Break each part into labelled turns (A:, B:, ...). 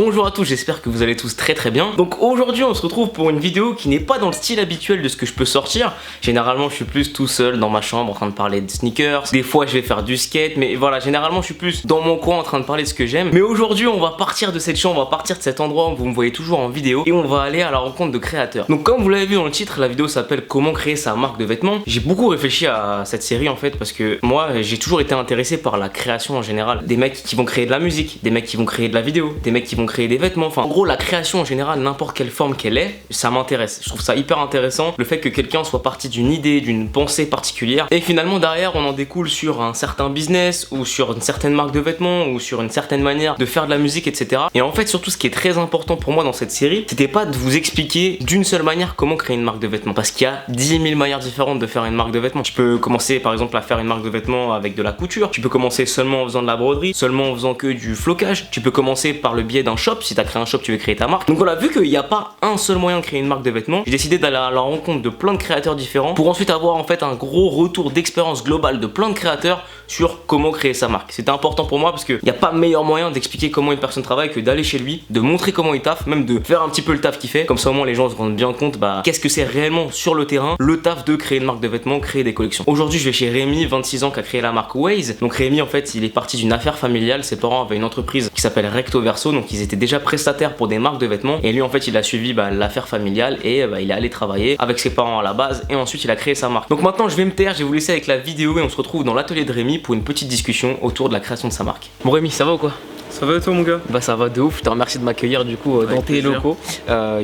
A: Bonjour à tous, j'espère que vous allez tous très bien. Donc aujourd'hui on se retrouve pour une vidéo qui n'est pas dans le style habituel de ce que je peux sortir. Généralement je suis plus tout seul dans ma chambre en train de parler de sneakers. Des fois je vais faire du skate, mais voilà, généralement je suis plus dans mon coin en train de parler de ce que j'aime. Mais aujourd'hui on va partir de cette chambre, on va partir de cet endroit où vous me voyez toujours en vidéo et on va aller à la rencontre de créateurs. Donc comme vous l'avez vu dans le titre, la vidéo s'appelle Comment créer sa marque de vêtements. J'ai beaucoup réfléchi à cette série en fait parce que moi j'ai toujours été intéressé par la création en général. Des mecs qui vont créer de la musique, des mecs qui vont créer de la vidéo, des mecs qui vont créer des vêtements, enfin en gros la création en général, n'importe quelle forme qu'elle est, ça m'intéresse. Je trouve ça hyper intéressant, le fait que quelqu'un soit parti d'une idée, d'une pensée particulière et finalement derrière on en découle sur un certain business ou sur une certaine marque de vêtements ou sur une certaine manière de faire de la musique, etc. Et en fait surtout ce qui est très important pour moi dans cette série, c'était pas de vous expliquer d'une seule manière comment créer une marque de vêtements, parce qu'il y a 10 000 manières différentes de faire une marque de vêtements. Tu peux commencer par exemple à faire une marque de vêtements avec de la couture, tu peux commencer seulement en faisant de la broderie, seulement en faisant que du flocage, tu peux commencer par le biais d'un shop, si tu as créé un shop tu veux créer ta marque. Donc voilà, vu qu'il n'y a pas un seul moyen de créer une marque de vêtements, j'ai décidé d'aller à la rencontre de plein de créateurs différents pour ensuite avoir en fait un gros retour d'expérience globale de plein de créateurs sur comment créer sa marque. C'était important pour moi parce qu'il n'y a pas meilleur moyen d'expliquer comment une personne travaille que d'aller chez lui, de montrer comment il taffe, même de faire un petit peu le taf qu'il fait, comme ça au moins les gens se rendent bien compte qu'est-ce que c'est réellement sur le terrain, le taf de créer une marque de vêtements, créer des collections. Aujourd'hui je vais chez Rémi, 26 ans, qui a créé la marque Waze. Donc Rémi en fait il est parti d'une affaire familiale, ses parents avaient une entreprise qui s'appelle Recto Verso, donc ils étaient déjà prestataires pour des marques de vêtements et lui en fait il a suivi l'affaire familiale et il est allé travailler avec ses parents à la base et ensuite il a créé sa marque. Donc maintenant je vais me taire, je vais vous laisser avec la vidéo et on se retrouve dans l'atelier de Rémi pour une petite discussion autour de la création de sa marque. Bon Rémi, ça va ou quoi?
B: Ça va et toi mon gars?
A: Bah ça va de ouf, je te remercie de m'accueillir du coup dans tes locaux.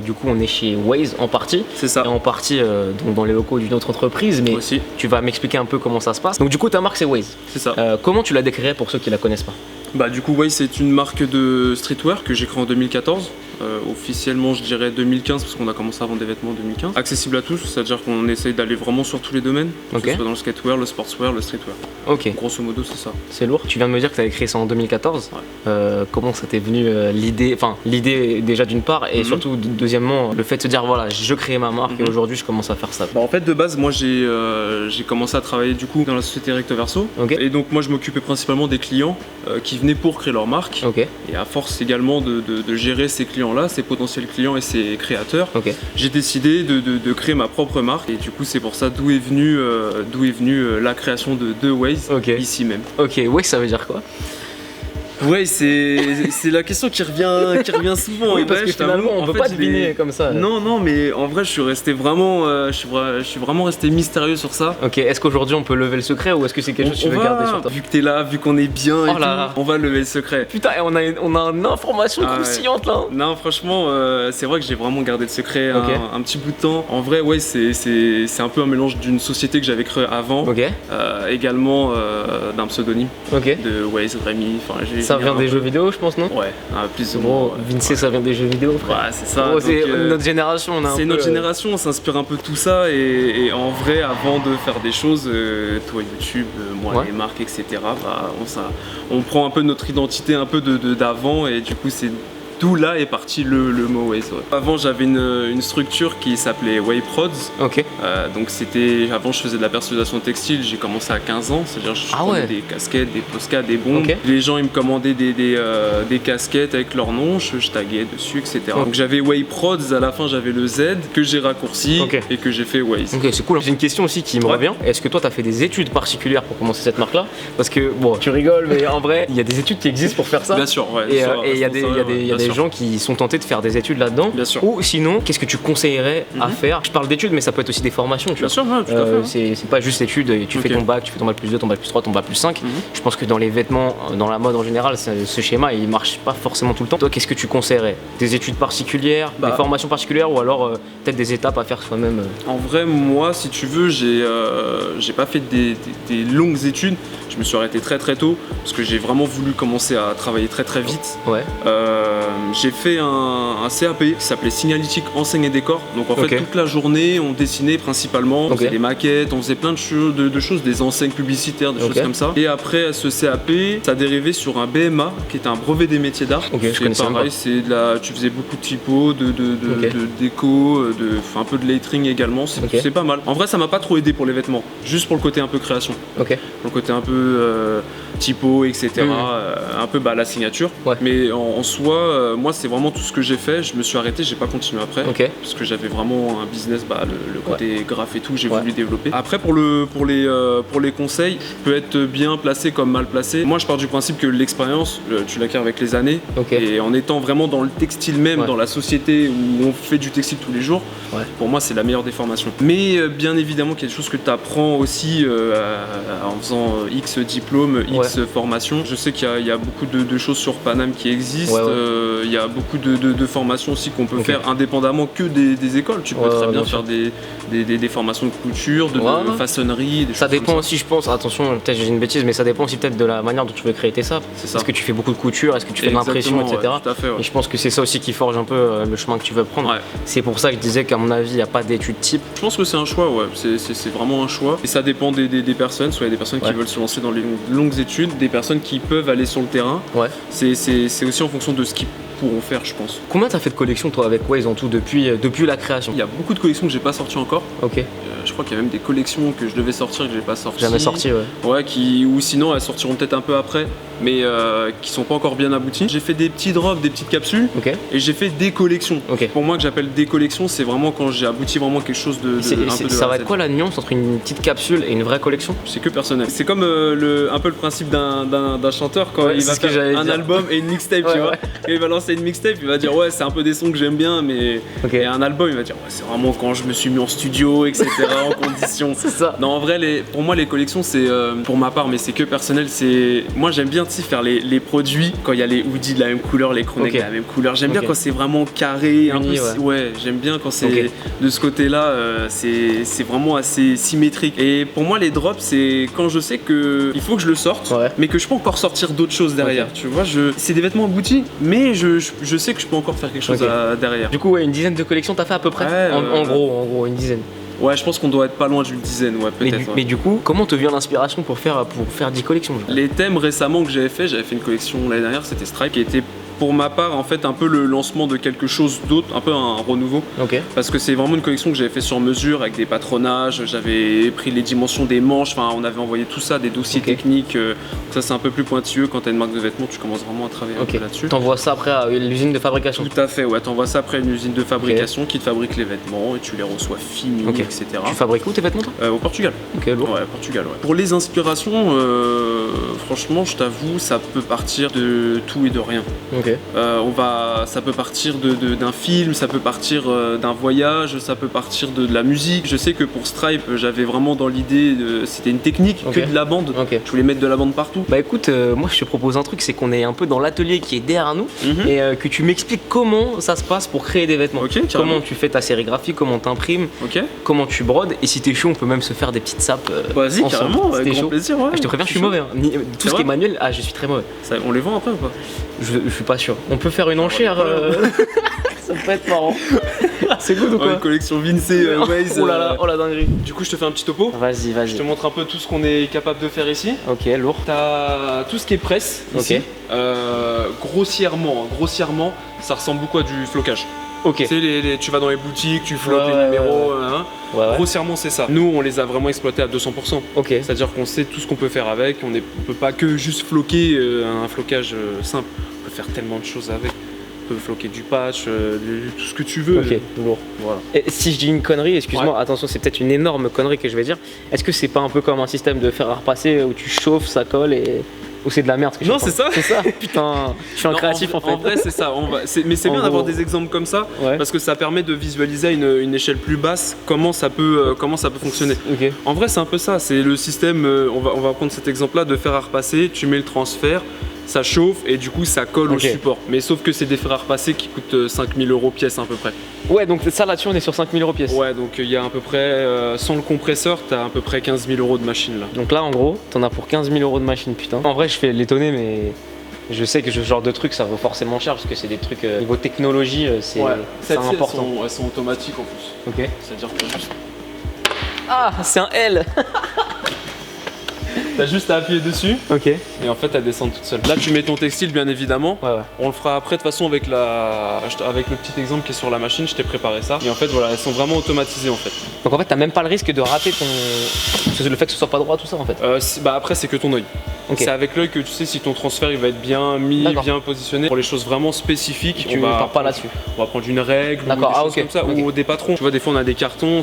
A: Du coup on est chez Waze en partie.
B: C'est ça.
A: Et en partie donc dans les locaux d'une autre entreprise, mais aussi tu vas m'expliquer un peu comment ça se passe. Donc du coup ta marque c'est Waze.
B: C'est ça.
A: Comment tu la décrirais pour ceux qui la connaissent pas?
B: Bah du coup Waze c'est une marque de streetwear que j'ai créée en 2014. Officiellement je dirais 2015 parce qu'on a commencé à vendre des vêtements en 2015. Accessible à tous, c'est-à-dire qu'on essaye d'aller vraiment sur tous les domaines, que ce soit dans le skatewear, le sportswear, le streetwear.
A: Ok.
B: Grosso modo c'est ça.
A: C'est lourd. Tu viens de me dire que tu avais créé ça en 2014.
B: Ouais.
A: Comment ça t'est venu l'idée, enfin l'idée déjà d'une part et surtout deuxièmement le fait de se dire voilà je crée ma marque et aujourd'hui je commence à faire ça.
B: Bah, en fait de base moi j'ai commencé à travailler du coup dans la société Recto Verso. Et donc moi je m'occupais principalement des clients qui venaient pour créer leur marque. Et à force également de gérer ces clients là, ces potentiels clients et ces créateurs, j'ai décidé de créer ma propre marque et du coup c'est pour ça d'où est venue la création de Waze ici même.
A: Ok, Waze ça veut dire quoi?
B: Ouais, c'est la question qui revient souvent.
A: Oui, parce que finalement on peut pas deviner comme ça.
B: Non, mais en vrai je suis resté vraiment, je suis vraiment resté mystérieux sur ça.
A: Ok, est-ce qu'aujourd'hui on peut lever le secret ou est-ce que c'est quelque chose que tu veux garder sur toi?
B: Vu que t'es là, vu qu'on est bien et tout, on va lever le secret.
A: Putain, et on a une information croustillante là.
B: Non, franchement, c'est vrai que j'ai vraiment gardé le secret un petit bout de temps. En vrai, ouais, c'est un peu un mélange d'une société que j'avais créée avant, également d'un pseudonyme de Waze, Rémi.
A: Ça vient des jeux vidéo, je pense, non? Ouais,
B: plus ou
A: moins. Vinci, ça vient des jeux vidéo, frère.
B: Ouais, c'est ça.
A: C'est notre génération,
B: c'est notre génération, on s'inspire un peu de tout ça. Et en vrai, avant de faire des choses, toi, YouTube, moi, les marques, etc., on prend un peu notre identité, un peu d'avant, et du coup, c'est d'où là est parti le mot Waze. Avant j'avais une structure qui s'appelait Way Prods. Donc c'était, avant je faisais de la personnalisation textile, j'ai commencé à 15 ans, c'est-à-dire je prenais des casquettes, des poscas, des bombes. Les gens ils me commandaient des casquettes avec leur nom, je taguais dessus, etc. Donc j'avais Way Prods, à la fin j'avais le Z que j'ai raccourci et que j'ai fait Waze.
A: Ok, c'est cool. J'ai une question aussi qui me revient. Est-ce que toi t'as fait des études particulières pour commencer cette marque là? Parce que bon, tu rigoles mais en vrai il y a des études qui existent pour faire ça.
B: Bien sûr, ouais.
A: Et il y a des gens qui sont tentés de faire des études là-dedans.
B: Bien sûr.
A: Ou sinon, qu'est-ce que tu conseillerais à faire? Je parle d'études, mais ça peut être aussi des formations.
B: Bien sûr, tout à fait.
A: C'est pas juste études, tu fais ton bac, tu fais ton bac plus 2, ton bac plus 3, ton bac plus 5. Je pense que dans les vêtements, dans la mode en général, ce schéma il marche pas forcément tout le temps. Toi, qu'est-ce que tu conseillerais? Des études particulières, des formations particulières ou alors peut-être des étapes à faire soi-même?
B: En vrai, moi, si tu veux, j'ai pas fait des longues études. Je me suis arrêté très tôt parce que j'ai vraiment voulu commencer à travailler très vite. J'ai fait un CAP qui s'appelait Signalétique Enseigne et Décor. Donc en fait toute la journée on dessinait principalement, on faisait des maquettes, on faisait plein de choses, des enseignes publicitaires, des choses comme ça. Et après ce CAP, ça dérivait sur un BMA qui était un brevet des métiers d'art.
A: C'est
B: pareil, tu faisais beaucoup de typo, de déco, un peu de lettering également. C'est pas mal. En vrai ça m'a pas trop aidé pour les vêtements, juste pour le côté un peu création. Pour le côté un peu typo, etc. Un peu la signature. Mais en soi, moi c'est vraiment tout ce que j'ai fait. Je me suis arrêté, j'ai pas continué après. Parce que j'avais vraiment un business, le côté graphe et tout, j'ai voulu développer. Après pour les conseils, je peux être bien placé comme mal placé. Moi je pars du principe que l'expérience, tu l'acquiers avec les années. Et en étant vraiment dans le textile même, dans la société où on fait du textile tous les jours, pour moi c'est la meilleure des formations. Mais bien évidemment qu'il y a des choses que tu apprends aussi en faisant X diplômes, X formations. Je sais qu'il y a beaucoup de choses sur Paname qui existent. Il y a beaucoup de formations aussi qu'on peut faire indépendamment que des écoles. Tu peux très bien faire des formations de couture, de façonnerie.
A: Ça dépend aussi, je pense. Attention, peut-être j'ai une bêtise, mais ça dépend aussi peut-être de la manière dont tu veux créer tes sapes. Est-ce que tu fais beaucoup de couture, est-ce que tu fais de l'impression, etc.
B: Tout à fait,
A: Et je pense que c'est ça aussi qui forge un peu le chemin que tu veux prendre. C'est pour ça que je disais qu'à mon avis, il n'y a pas d'études type.
B: Je pense que c'est un choix, c'est vraiment un choix. Et ça dépend des personnes. Soit il y a des personnes qui veulent se lancer dans les longues études, des personnes qui peuvent aller sur le terrain. C'est aussi en fonction de ce qu'ils pourront faire, je pense.
A: Combien t'as fait de collections toi avec Waze en tout depuis la création?
B: Il y a beaucoup de collections que j'ai pas sorties encore. Je crois qu'il y a même des collections que je devais sortir que j'ai pas sorties.
A: Jamais sorti,
B: ou sinon elles sortiront peut-être un peu après, mais qui sont pas encore bien abouties. J'ai fait des petits drops, des petites capsules, et j'ai fait des collections. Pour moi, que j'appelle des collections, c'est vraiment quand j'ai abouti vraiment quelque chose de
A: ça va être quoi la nuance entre une petite capsule et une vraie collection?
B: C'est que personnel. C'est comme un peu le principe d'un chanteur quand il va faire un album et une mixtape, tu vois. Et il va lancer une mixtape, il va dire c'est un peu des sons que j'aime bien, mais et un album, il va dire c'est vraiment quand je me suis mis en studio, etc. en condition.
A: C'est ça.
B: Non, en vrai, pour moi, les collections, c'est pour ma part, mais c'est que personnel. Moi, j'aime bien faire les produits quand il y a les hoodies de la même couleur, les chroniques de la même couleur. J'aime bien quand c'est vraiment carré, un peu. J'aime bien quand c'est de ce côté-là, c'est vraiment assez symétrique. Et pour moi, les drops, c'est quand je sais que il faut que je le sorte, mais que je peux encore sortir d'autres choses derrière. Tu vois, c'est des vêtements aboutis, mais je sais que je peux encore faire quelque chose derrière.
A: Du coup, une dizaine de collections, t'as fait à peu près en gros, une dizaine.
B: Je pense qu'on doit être pas loin d'une dizaine, peut-être.
A: Mais du coup, comment te vient l'inspiration pour faire 10 collections?
B: Les thèmes récemment que j'avais fait une collection l'année dernière, c'était Stripe, qui était pour ma part en fait un peu le lancement de quelque chose d'autre, un peu un renouveau. Parce que c'est vraiment une collection que j'avais fait sur mesure avec des patronages, j'avais pris les dimensions des manches, on avait envoyé tout ça, des dossiers techniques. Ça c'est un peu plus pointilleux quand t'as une marque de vêtements, tu commences vraiment à travailler un peu là-dessus.
A: T'envoies ça après à l'usine de fabrication?
B: Tout à fait, t'envoies ça après à une usine de fabrication qui te fabrique les vêtements et tu les reçois finis, etc.
A: Tu fabriques où tes vêtements toi?
B: Au Portugal. Portugal. Pour les inspirations, franchement je t'avoue, ça peut partir de tout et de rien. Ça peut partir d'un film, ça peut partir d'un voyage, ça peut partir de la musique. Je sais que pour Stripe, j'avais vraiment dans l'idée, c'était une technique que de la bande. Je voulais mettre de la bande partout.
A: Bah écoute, moi je te propose un truc, c'est qu'on est un peu dans l'atelier qui est derrière nous et que tu m'expliques comment ça se passe pour créer des vêtements. Comment tu fais ta sérigraphie, comment t'imprimes, comment tu brodes, et si t'es chaud, on peut même se faire des petites sapes.
B: Vas-y, carrément, avec grand plaisir.
A: Je te préviens, je suis mauvais. Tout ce qui est manuel, je suis très mauvais.
B: On les vend après ou pas?
A: Je suis pas sûr. On peut faire une enchère. Ça peut être marrant. C'est good ou quoi?
B: Une collection Vinci Waze.
A: Oh là là, oh la dinguerie.
B: Du coup, je te fais un petit topo.
A: Vas-y.
B: Je te montre un peu tout ce qu'on est capable de faire ici.
A: Lourd.
B: T'as tout ce qui est presse ici. Grossièrement, ça ressemble beaucoup à du flocage. Tu sais, tu vas dans les boutiques, tu floques les numéros. Grossièrement, c'est ça. Nous, on les a vraiment exploités à 200%. C'est-à-dire qu'on sait tout ce qu'on peut faire avec. On peut pas que juste floquer un flocage simple. On peut faire tellement de choses avec. On peut floquer du patch, tout ce que tu veux.
A: Lourd. Voilà. Et si je dis une connerie, excuse-moi, attention, c'est peut-être une énorme connerie que je vais dire. Est-ce que c'est pas un peu comme un système de fer à repasser où tu chauffes, ça colle et... Ou c'est de la merde ce que
B: Non, c'est ça.
A: C'est ça. Putain, je suis un créatif en fait.
B: En vrai, c'est ça. Mais c'est bien d'avoir des exemples comme ça parce que ça permet de visualiser à une échelle plus basse comment ça peut fonctionner. En vrai, c'est un peu ça. C'est le système. On va prendre cet exemple-là de fer à repasser. Tu mets le transfert, ça chauffe et du coup ça colle au support. Mais sauf que c'est des fers à repasser qui coûtent 5000 € pièce à peu près.
A: Donc ça là-dessus on est sur 5000 € pièce.
B: Donc il y a à peu près, sans le compresseur, t'as à peu près 15 000 € de machine là.
A: Donc là en gros, t'en as pour 15 000 € de machine, putain. En vrai je fais l'étonner mais je sais que ce genre de truc ça vaut forcément cher parce que c'est des trucs niveau technologie, c'est important.
B: Elles sont automatiques en plus. C'est-à-dire que juste...
A: Ah, c'est un L.
B: T'as juste à appuyer dessus et en fait elle descend toute seule. Là tu mets ton textile bien évidemment. On le fera après de toute façon avec le petit exemple qui est sur la machine, je t'ai préparé ça. Et en fait voilà, elles sont vraiment automatisées en fait.
A: Donc en fait t'as même pas le risque de rater le fait que ce soit pas droit tout ça en fait.
B: Après c'est que ton œil.
A: Ok.
B: C'est avec l'œil que tu sais si ton transfert il va être bien mis, bien positionné. Pour les choses vraiment spécifiques,
A: Tu pars pas là-dessus.
B: On va prendre une règle ou des choses comme ça, ou des patrons. Tu vois, des fois on a des cartons,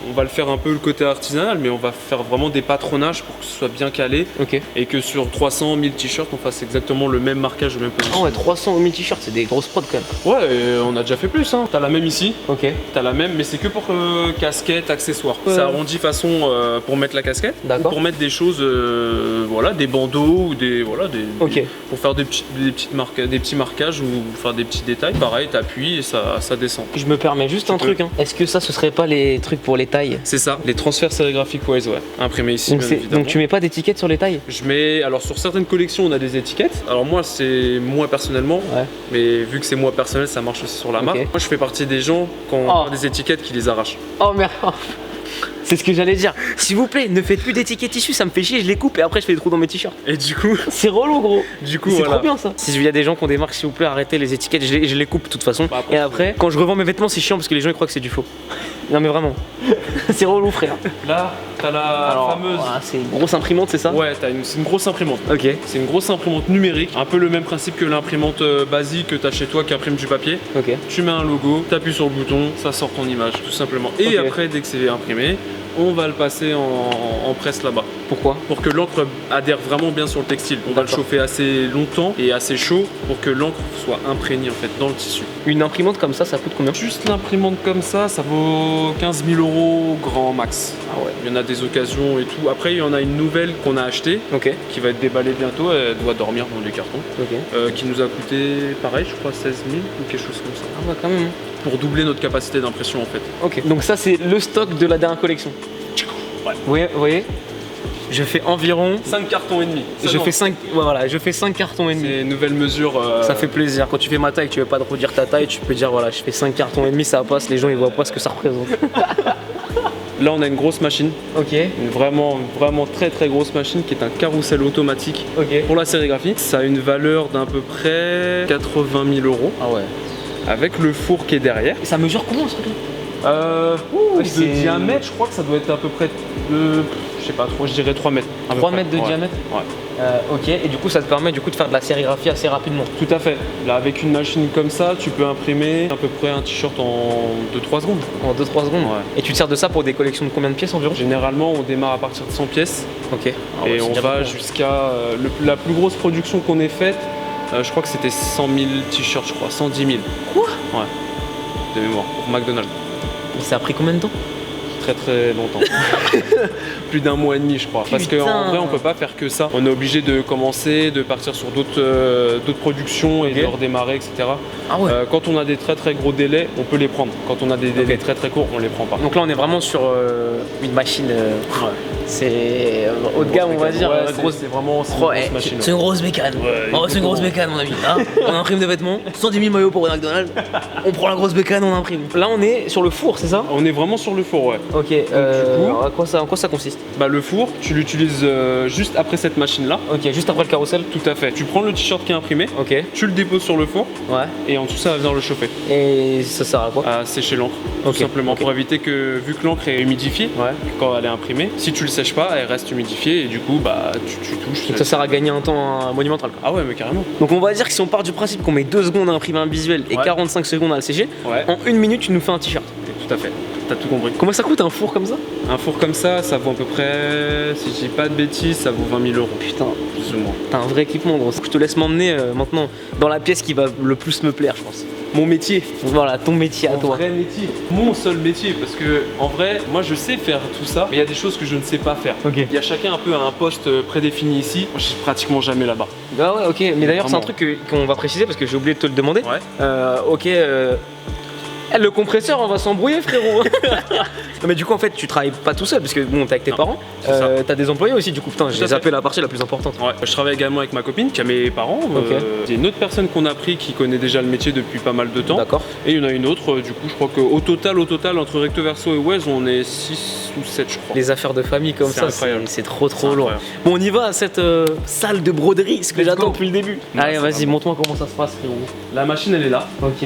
B: on va le faire un peu le côté artisanal, mais on va faire vraiment des patronages pour que ce soit bien calé et que sur 300 000 t-shirts on fasse exactement le même marquage, le même position.
A: Ah ouais, 300 000 t-shirts, c'est des grosses prods quand même.
B: Ouais, on a déjà fait plus. Hein. T'as la même ici.
A: Ok.
B: T'as la même, mais c'est que pour casquette, accessoires. Ça arrondit façon pour mettre la casquette, ou pour mettre des choses, voilà, des bandeaux ou des, voilà, pour faire des petits marquages ou faire des petits détails. Pareil, t'appuies et ça descend.
A: Je me permets juste un truc. Hein. Est-ce que ça, ce serait pas les trucs pour les tailles?
B: C'est ça, les transferts sérigraphiques Waze, ouais. Imprimés ici, bien évidemment.
A: Donc tu mets pas d'étiquette sur les tailles?
B: Je mets, alors sur certaines collections, on a des étiquettes. Alors moi, c'est moi personnellement, mais vu que c'est moi personnel, ça marche aussi sur la marque. Moi, je fais partie des gens qui ont des étiquettes qui les arrachent.
A: Oh merde. C'est ce que j'allais dire. S'il vous plaît, ne faites plus d'étiquettes tissu, ça me fait chier, je les coupe et après je fais des trous dans mes t-shirts.
B: Et du coup,
A: c'est relou gros.
B: Du coup,
A: c'est trop bien ça. Si il y a des gens qui ont des marques, s'il vous plaît, arrêtez les étiquettes, je les coupe de toute façon. Bah, après, et après, quand je revends mes vêtements, c'est chiant parce que les gens ils croient que c'est du faux. Non mais vraiment, c'est relou frère.
B: Là, t'as la fameuse.
A: C'est une grosse imprimante, c'est ça?
B: Ouais, c'est une grosse imprimante.
A: Ok.
B: C'est une grosse imprimante numérique, un peu le même principe que l'imprimante basique que t'as chez toi qui imprime du papier.
A: Ok.
B: Tu mets un logo, t'appuies sur le bouton, ça sort ton image, tout simplement. Et après, dès que c'est imprimé, on va le passer en presse là-bas.
A: Pourquoi?
B: Pour que l'encre adhère vraiment bien sur le textile. On va le chauffer assez longtemps et assez chaud pour que l'encre soit imprégnée en fait dans le tissu.
A: Une imprimante comme ça coûte combien?
B: Juste l'imprimante comme ça vaut 15 000 € grand max.
A: Ah ouais.
B: Il y en a des occasions et tout. Après, il y en a une nouvelle qu'on a achetée qui va être déballée bientôt. Elle doit dormir dans des cartons. Qui nous a coûté pareil, je crois 16 000 ou quelque chose comme ça.
A: Ah ouais, quand même.
B: Pour doubler notre capacité d'impression en fait.
A: Ok, donc ça c'est le stock de la dernière collection. Ouais. Vous voyez, je fais environ
B: 5 cartons et demi.
A: Je fais 5 cartons et demi.
B: C'est une nouvelle mesure.
A: Ça fait plaisir. Quand tu fais ma taille, tu veux pas te redire ta taille, tu peux dire voilà, je fais 5 cartons et demi, ça passe, les gens ils voient pas ce que ça représente.
B: Là on a une grosse machine.
A: Ok.
B: Une vraiment très grosse machine qui est un carrousel automatique pour la sérigraphie. Ça a une valeur d'à peu près 80 000 €.
A: Ah ouais.
B: Avec le four qui est derrière.
A: Et ça mesure combien ce truc?
B: De diamètre, je crois que ça doit être à peu près de, je sais pas trop, je dirais 3 mètres.
A: 3 mètres de diamètre?
B: Ouais.
A: Ok, et du coup ça te permet de faire de la sérigraphie assez rapidement?
B: Tout à fait. Là avec une machine comme ça, tu peux imprimer à peu près un t-shirt en 2-3 secondes.
A: En 2-3 secondes? Ouais. Et tu te sers de ça pour des collections de combien de pièces environ?
B: Généralement on démarre à partir de 100 pièces.
A: Ok.
B: Et on va jusqu'à la plus grosse production qu'on ait faite. Je crois que c'était 100 000 t-shirts, je crois, 110 000.
A: Quoi?
B: Ouais, de mémoire, pour McDonald's.
A: Mais ça a pris combien de temps?
B: Très longtemps. Plus d'un mois et demi je crois. Parce qu'en vrai on peut pas faire que ça. On est obligé de commencer, de partir sur d'autres productions et de redémarrer, etc.
A: Ah ouais.
B: Quand on a des très gros délais, on peut les prendre. Quand on a des délais très courts, on les prend pas.
A: Donc là on est vraiment sur une machine. C'est haut de gamme on va dire.
B: C'est vraiment une grosse machine.
A: C'est une grosse bécane. C'est une grosse bécane mon ami. Hein, on imprime des vêtements, 110 000 maillots pour McDonald's. On prend la grosse bécane, on imprime. Là on est sur le four, c'est ça?
B: On est vraiment sur le four, ouais.
A: Ok, en quoi ça consiste?
B: Bah le four, tu l'utilises juste après cette machine là.
A: Ok, juste après le carrousel?
B: Tout à fait. Tu prends le t-shirt qui est imprimé, tu le déposes sur le four, et en tout ça va venir le chauffer.
A: Et ça sert à quoi?
B: À sécher l'encre, tout simplement, pour éviter que, vu que l'encre est humidifiée, quand elle est imprimée, si tu le sèches pas, elle reste humidifiée et du coup bah tu touches.
A: Donc ça sert à gagner un temps monumental quoi.
B: Ah ouais mais carrément.
A: Donc on va dire que si on part du principe qu'on met 2 secondes à imprimer un visuel et 45 secondes à le sécher, en 1 minute tu nous fais un t-shirt.
B: Tout à fait. T'as tout compris.
A: Comment ça coûte un four comme ça?
B: Un four comme ça vaut à peu près, si je dis pas de bêtises, ça vaut 20 000 €.
A: Putain,
B: plus ou moins.
A: T'as un vrai équipement gros. Je te laisse m'emmener maintenant dans la pièce qui va le plus me plaire je pense.
B: Mon métier.
A: Voilà, ton métier à toi.
B: Mon vrai métier. Mon seul métier, parce que en vrai, moi je sais faire tout ça, mais il y a des choses que je ne sais pas faire. Il y a chacun un peu un poste prédéfini ici. Moi je suis pratiquement jamais là-bas.
A: Bah ouais, ok. Mais d'ailleurs c'est un truc qu'on va préciser parce que j'ai oublié de te le demander. Le compresseur, on va s'embrouiller frérot. Non, mais du coup en fait tu travailles pas tout seul parce que bon t'es avec tes parents, t'as des employés aussi du coup putain j'ai zappé la partie la plus importante.
B: Ouais, je travaille également avec ma copine qui a mes parents. Il y a une autre personne qu'on a pris qui connaît déjà le métier depuis pas mal de temps.
A: D'accord.
B: Et il y en a une autre, du coup je crois qu'au total entre Recto Verso et Waze on est 6 ou 7 je crois.
A: Les affaires de famille comme ça c'est trop lourd. Bon on y va à cette salle de broderie, ce que j'attends depuis le début. Allez vas-y montre-moi comment ça se passe frérot.
B: La machine elle est là.
A: Ok.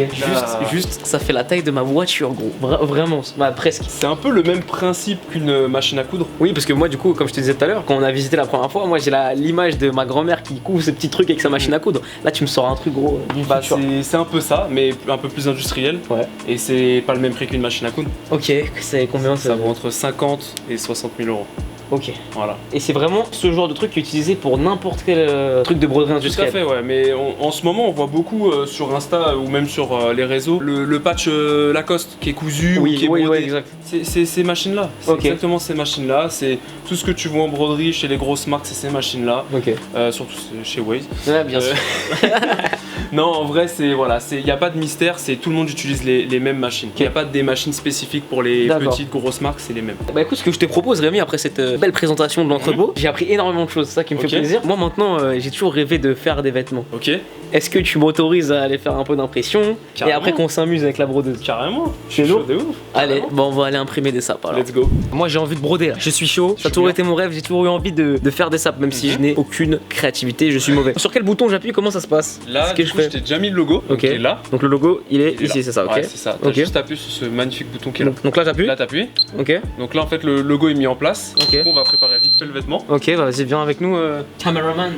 A: Juste ça fait la taille taille de ma voiture, gros. Vraiment, bah, presque.
B: C'est un peu le même principe qu'une machine à coudre.
A: Oui, parce que moi, du coup, comme je te disais tout à l'heure, quand on a visité la première fois, moi j'ai l'image de ma grand-mère qui coud ces petits trucs avec sa machine à coudre. Là, tu me sors un truc gros.
B: Bah, c'est un peu ça, mais un peu plus industriel.
A: Ouais.
B: Et c'est pas le même prix qu'une machine à coudre.
A: Ok, c'est combien
B: ça vaut entre 50 et 60 000 euros.
A: Ok.
B: Voilà.
A: Et c'est vraiment ce genre de truc qui est utilisé pour n'importe quel truc de broderie industrielle.
B: Tout à fait, ouais. Mais en ce moment, on voit beaucoup sur Insta ou même sur les réseaux le patch Lacoste qui est cousu ou qui est brodé.
A: Oui, exact.
B: C'est ces machines-là. C'est exactement ces machines-là. C'est tout ce que tu vois en broderie chez les grosses marques, c'est ces machines-là.
A: Ok.
B: Surtout chez Waze.
A: Ouais, bien sûr.
B: Non, en vrai, il n'y a pas de mystère, tout le monde utilise les mêmes machines. Il n'y a pas des machines spécifiques pour les petites grosses marques, c'est les mêmes.
A: Bah écoute, ce que je te propose, Rémi, après cette belle présentation de l'entrepôt, j'ai appris énormément de choses, c'est ça qui me fait plaisir. Moi maintenant, j'ai toujours rêvé de faire des vêtements.
B: Ok.
A: Est-ce que tu m'autorises à aller faire un peu d'impression et après qu'on s'amuse avec la brodeuse?
B: Carrément.
A: Je suis chaud
B: de ouf.
A: Allez, bon, on va aller imprimer des sapes alors.
B: Let's go.
A: Moi j'ai envie de broder là, je suis chaud, ça a toujours été mon rêve, j'ai toujours eu envie de faire des sapes, même si je n'ai aucune créativité, je suis mauvais. Sur quel bouton j'appuie? Comment ça se passe?
B: Là, du coup, je t'ai déjà mis le logo.
A: Ok.
B: Là.
A: Donc le logo, il est ici, c'est ça, ok?
B: Ouais, c'est ça. T'as juste appuyé sur ce magnifique bouton qui est là.
A: Donc là, j'appuie.
B: Là, t'appuies.
A: Ok.
B: Donc là, en fait, le logo est mis en place.
A: Ok.
B: Du coup, on va préparer vite fait le vêtement.
A: Ok, bah, vas-y, viens avec nous, cameraman.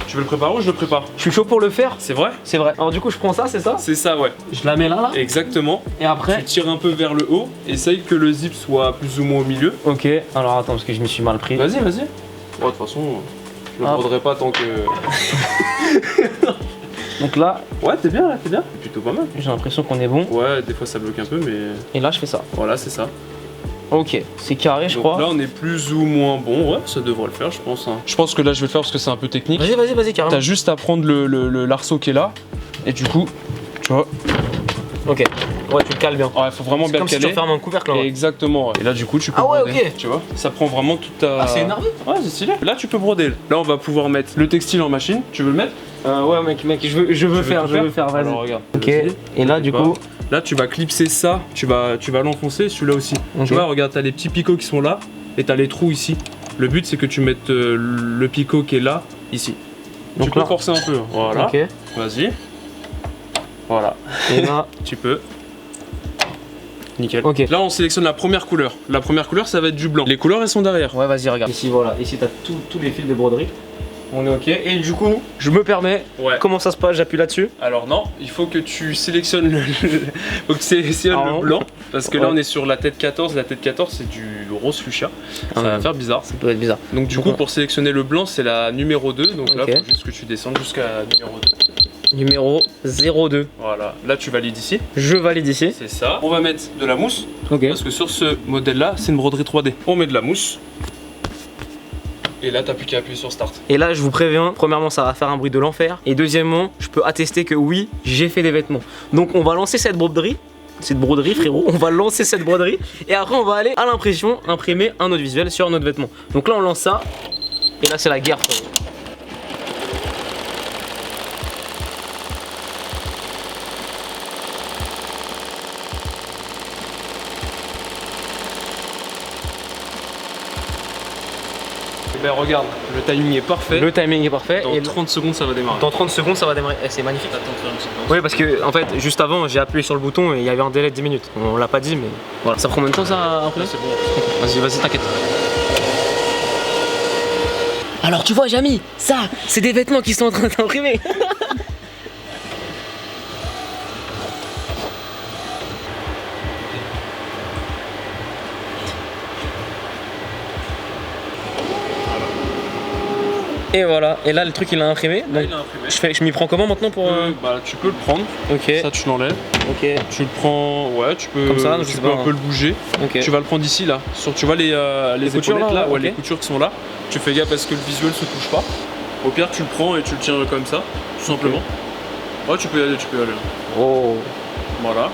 B: Tu veux le préparer ou je le prépare?
A: Je suis chaud pour le faire.
B: C'est vrai?
A: C'est vrai. Alors du coup, je prends ça, c'est ça?
B: C'est ça, ouais.
A: Je la mets là.
B: Exactement.
A: Et après,
B: tu tires un peu vers le haut. Essaye que le zip soit plus ou moins au milieu.
A: ok. Alors attends, parce que je me suis mal pris.
B: Vas-y. Ouais, de toute façon, je ne broderai pas tant que.
A: Donc là,
B: ouais, t'es bien, plutôt pas mal.
A: j'ai l'impression qu'on est bon.
B: Ouais, des fois ça bloque un peu, mais.
A: Et là, je fais ça.
B: Voilà, c'est ça.
A: Ok, c'est carré, je crois.
B: Là, on est plus ou moins bon. Ouais, ça devrait le faire, je pense. Hein. Je pense que là, je vais le faire parce que c'est un peu technique.
A: Vas-y, carrément.
B: T'as juste à prendre l'arceau qui est là. Et du coup, tu vois.
A: Ok. Ouais, tu le cales bien.
B: Ouais, faut vraiment bien le caler.
A: Si tu refermes un couvercle. Là.
B: Exactement. Ouais. Et là, du coup, tu peux broder.
A: Ok.
B: Tu vois, ça prend vraiment toute ta.
A: Ah, c'est énervé.
B: Ouais, c'est stylé. Là, tu peux broder. Là, on va pouvoir mettre le textile en machine. Tu veux le mettre?
A: Ouais, mec, je veux faire, vas-y.
B: Alors, regarde.
A: Ok. Et là, du coup.
B: Là, tu vas clipser ça. Tu vas l'enfoncer. Celui-là aussi.
A: Okay.
B: Tu vois, regarde, t'as les petits picots qui sont là. Et t'as les trous ici. Le but, c'est que tu mettes le picot qui est là, ici. Donc tu peux forcer un peu. Voilà.
A: Ok.
B: Vas-y. Voilà.
A: Et là,
B: tu peux. Nickel.
A: Ok.
B: Là, on sélectionne la première couleur. La première couleur, ça va être du blanc. Les couleurs, elles sont derrière.
A: Ouais, vas-y, regarde. Ici, voilà. Ici, t'as tous les fils de broderie. On est ok. Et du coup, je me permets. Ouais. Comment ça se passe? J'appuie là-dessus.
B: Alors non, il faut que tu sélectionnes le blanc. Parce que là, on est sur la tête 14. La tête 14, c'est du rose fuchsia. Ça va faire bizarre.
A: Ça peut être bizarre.
B: Donc du coup, pour sélectionner le blanc, c'est la numéro 2. Donc là,
A: Ok.
B: il faut juste que tu descendes jusqu'à numéro 2.
A: Numéro 02.
B: Voilà. Là, tu valides ici.
A: Je valide ici.
B: C'est ça. On va mettre de la mousse.
A: Ok.
B: Parce que sur ce modèle-là, c'est une broderie 3D. On met de la mousse. Et là, t'as plus qu'à appuyer sur Start.
A: Et là, je vous préviens, premièrement, ça va faire un bruit de l'enfer. Et deuxièmement, je peux attester que oui, j'ai fait des vêtements. Donc, on va lancer cette broderie. Cette broderie, frérot. On va lancer cette broderie. Et après, on va aller à l'impression, imprimer un autre visuel sur notre vêtement. Donc là, on lance ça. Et là, c'est la guerre, frérot.
B: Ben regarde, le timing est parfait.
A: Le timing est parfait.
B: Dans 30 secondes, ça va démarrer.
A: Dans 30 secondes, ça va démarrer. Eh, c'est magnifique.
B: Attends de faire une petite danse.
A: Oui, parce que en fait, juste avant, j'ai appuyé sur le bouton et il y avait un délai de 10 minutes. On l'a pas dit, mais voilà. Ça prend combien de temps ça à imprimer?
B: C'est bon.
A: Vas-y, t'inquiète. Alors, tu vois, Jamy, ça, c'est des vêtements qui sont en train d'imprimer. Et voilà, et là le truc il a imprimé. Donc,
B: il a imprimé.
A: je m'y prends comment maintenant pour.
B: Bah, tu peux le prendre.
A: Ok.
B: Ça, tu l'enlèves.
A: Ok.
B: Tu le prends. Ouais, tu peux.
A: Comme ça,
B: tu peux un peu le bouger.
A: Ok.
B: Tu vas le prendre ici là. Tu vois les
A: couture,
B: épaulettes là, ouais,
A: okay.
B: les coutures qui sont là. Tu fais gaffe parce que le visuel se touche pas. Au pire, tu le prends et tu le tiens comme ça, tout simplement. Ouais, tu peux y aller,
A: Oh.
B: Voilà.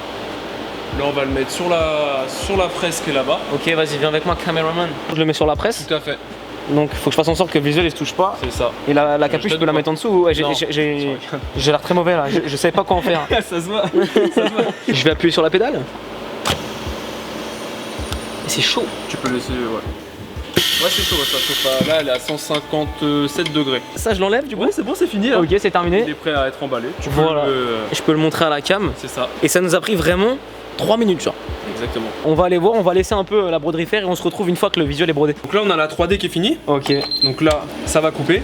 B: Là, on va le mettre sur la fresque qui est là-bas.
A: Ok, vas-y, viens avec moi, cameraman. Je le mets sur la presse.
B: Tout à fait.
A: Donc, faut que je fasse en sorte que le visuel il se touche pas.
B: C'est ça.
A: Et la capuche, je peux la mettre en dessous. Ouais, j'ai l'air très mauvais là. Je savais pas quoi en faire.
B: Ça se voit. Ça se voit.
A: Je vais appuyer sur la pédale. C'est chaud.
B: Tu peux laisser, ouais. Ouais, c'est chaud, ça chauffe pas. Là, elle est à 157 degrés.
A: Ça, je l'enlève du coup.
B: Ouais, c'est bon, c'est fini. Là.
A: Ok, c'est terminé.
B: Il est prêt à être emballé.
A: Voilà. Je peux le montrer à la cam.
B: C'est ça.
A: Et ça nous a pris vraiment
C: 3 minutes genre.
B: Exactement.
C: On va aller voir, on va laisser un peu la broderie faire et on se retrouve une fois que le visuel est brodé.
B: Donc là on a la 3D qui est finie.
C: Ok.
B: Donc là ça va couper.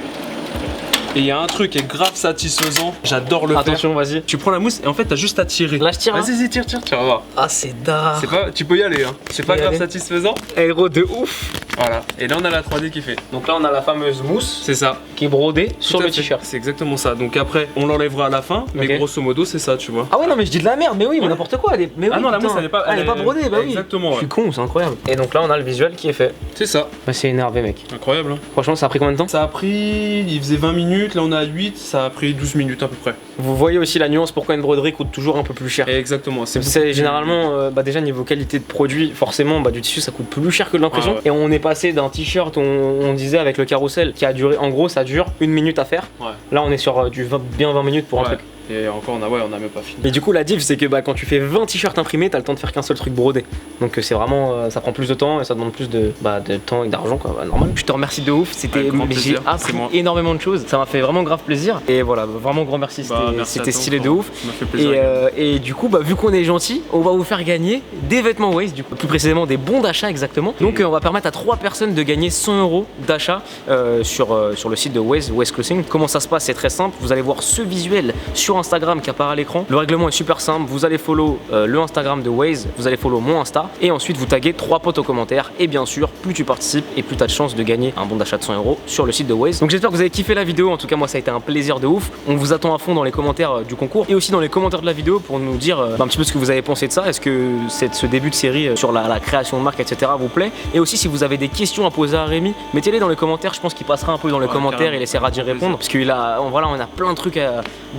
B: Et il y a un truc qui est grave satisfaisant, j'adore le
C: Attention, vas-y.
B: faire. Tu prends la mousse et en fait t'as juste à tirer.
C: Là je tire.
B: Vas-y, tire, tu vas voir.
C: Ah c'est d'art.
B: C'est pas, tu peux y aller hein. C'est pas grave satisfaisant.
C: Héros de ouf.
B: Voilà. Et là on a la 3D qui fait.
C: Donc là on a la fameuse mousse
B: C'est ça.
C: qui est brodée sur le t-shirt.
B: C'est exactement ça. Donc après on l'enlèvera à la fin, mais
C: Ok.
B: grosso modo c'est ça, tu vois.
C: Ah ouais non mais je dis de la merde, mais oui mais n'importe quoi. Mais
B: Ah
C: oui,
B: non, la
C: putain.
B: mousse elle est pas,
C: Elle est pas brodée, bah oui.
B: Exactement.
C: Je
B: Ouais.
C: suis con, c'est incroyable. Et donc là on a le visuel qui est fait.
B: C'est ça.
C: Bah c'est énervé mec.
B: Incroyable. Hein.
C: Franchement ça a pris combien de temps?
B: Ça a pris, il faisait 20 minutes, là on a 8, ça a pris 12 minutes à peu près.
C: Vous voyez aussi la nuance pourquoi une broderie coûte toujours un peu plus cher.
B: Exactement.
C: C'est généralement, bah déjà niveau qualité de produit, forcément bah, du tissu ça coûte plus cher que de l'impression.
B: Ah ouais.
C: Et on est passé d'un t-shirt, on disait avec le carrousel, qui a duré, en gros ça dure 1 minute à faire.
B: Ouais.
C: Là on est sur bien 20 minutes pour un
B: Ouais.
C: truc.
B: Et encore on a même pas fini.
C: Et du coup la diff c'est que bah, quand tu fais 20 t-shirts imprimés, t'as le temps de faire qu'un seul truc brodé. Donc c'est vraiment, ça prend plus de temps et ça demande plus de temps et d'argent quoi, bah, normal. Je te remercie de ouf, c'était
B: Avec grand
C: j'ai
B: plaisir,
C: appris
B: c'est moi.
C: énormément de choses, ça m'a fait vraiment grave plaisir. Et voilà, vraiment grand merci,
B: Bah, merci
C: c'était
B: à toi,
C: stylé de
B: frérot.
C: ouf.
B: Ça m'a fait plaisir.
C: Et du coup, bah, vu qu'on est gentil, on va vous faire gagner des vêtements Waze, du coup, plus précisément des bons d'achat exactement. Donc on va permettre à 3 personnes de gagner 100 € d'achat sur le site de Waze Clothing. Comment ça se passe? C'est très simple, vous allez voir ce visuel sur Instagram qui apparaît à l'écran. Le règlement est super simple, vous allez follow le Instagram de Waze, vous allez follow mon Insta et ensuite vous taguez 3 potes aux commentaires. Et bien sûr, plus tu participes et plus tu as de chances de gagner un bon d'achat de 100 € sur le site de Waze. Donc j'espère que vous avez kiffé la vidéo, en tout cas moi ça a été un plaisir de ouf. On vous attend à fond dans les commentaires du concours et aussi dans les commentaires de la vidéo pour nous dire un petit peu ce que vous avez pensé de ça. Est-ce que ce début de série sur la création de marque etc vous plaît? Et aussi si vous avez des questions à poser à Rémi, mettez-les dans les commentaires, je pense qu'il passera un peu dans les commentaires,
B: carrément.
C: il essaiera d'y répondre parce qu'il a, voilà, on a plein de trucs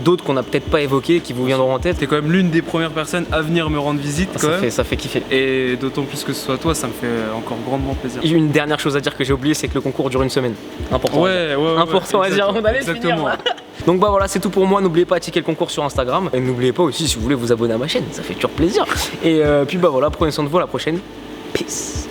C: d'autres qu'on a peut-être pas évoqués qui vous viendront en tête.
B: T'es quand même l'une des premières personnes à venir me rendre visite quand même.
C: Ça fait kiffer.
B: Et d'autant plus que ce soit toi, ça me fait encore grandement plaisir.
C: Une dernière chose à dire que j'ai oublié, c'est que le concours dure une semaine. Important.
B: Ouais.
C: Important à dire, on allait
B: exactement.
C: finir, là. Donc bah voilà, c'est tout pour moi. N'oubliez pas de checker le concours sur Instagram. Et n'oubliez pas aussi si vous voulez vous abonner à ma chaîne, ça fait toujours plaisir. Et puis bah voilà, prenez soin de vous, à la prochaine. Peace.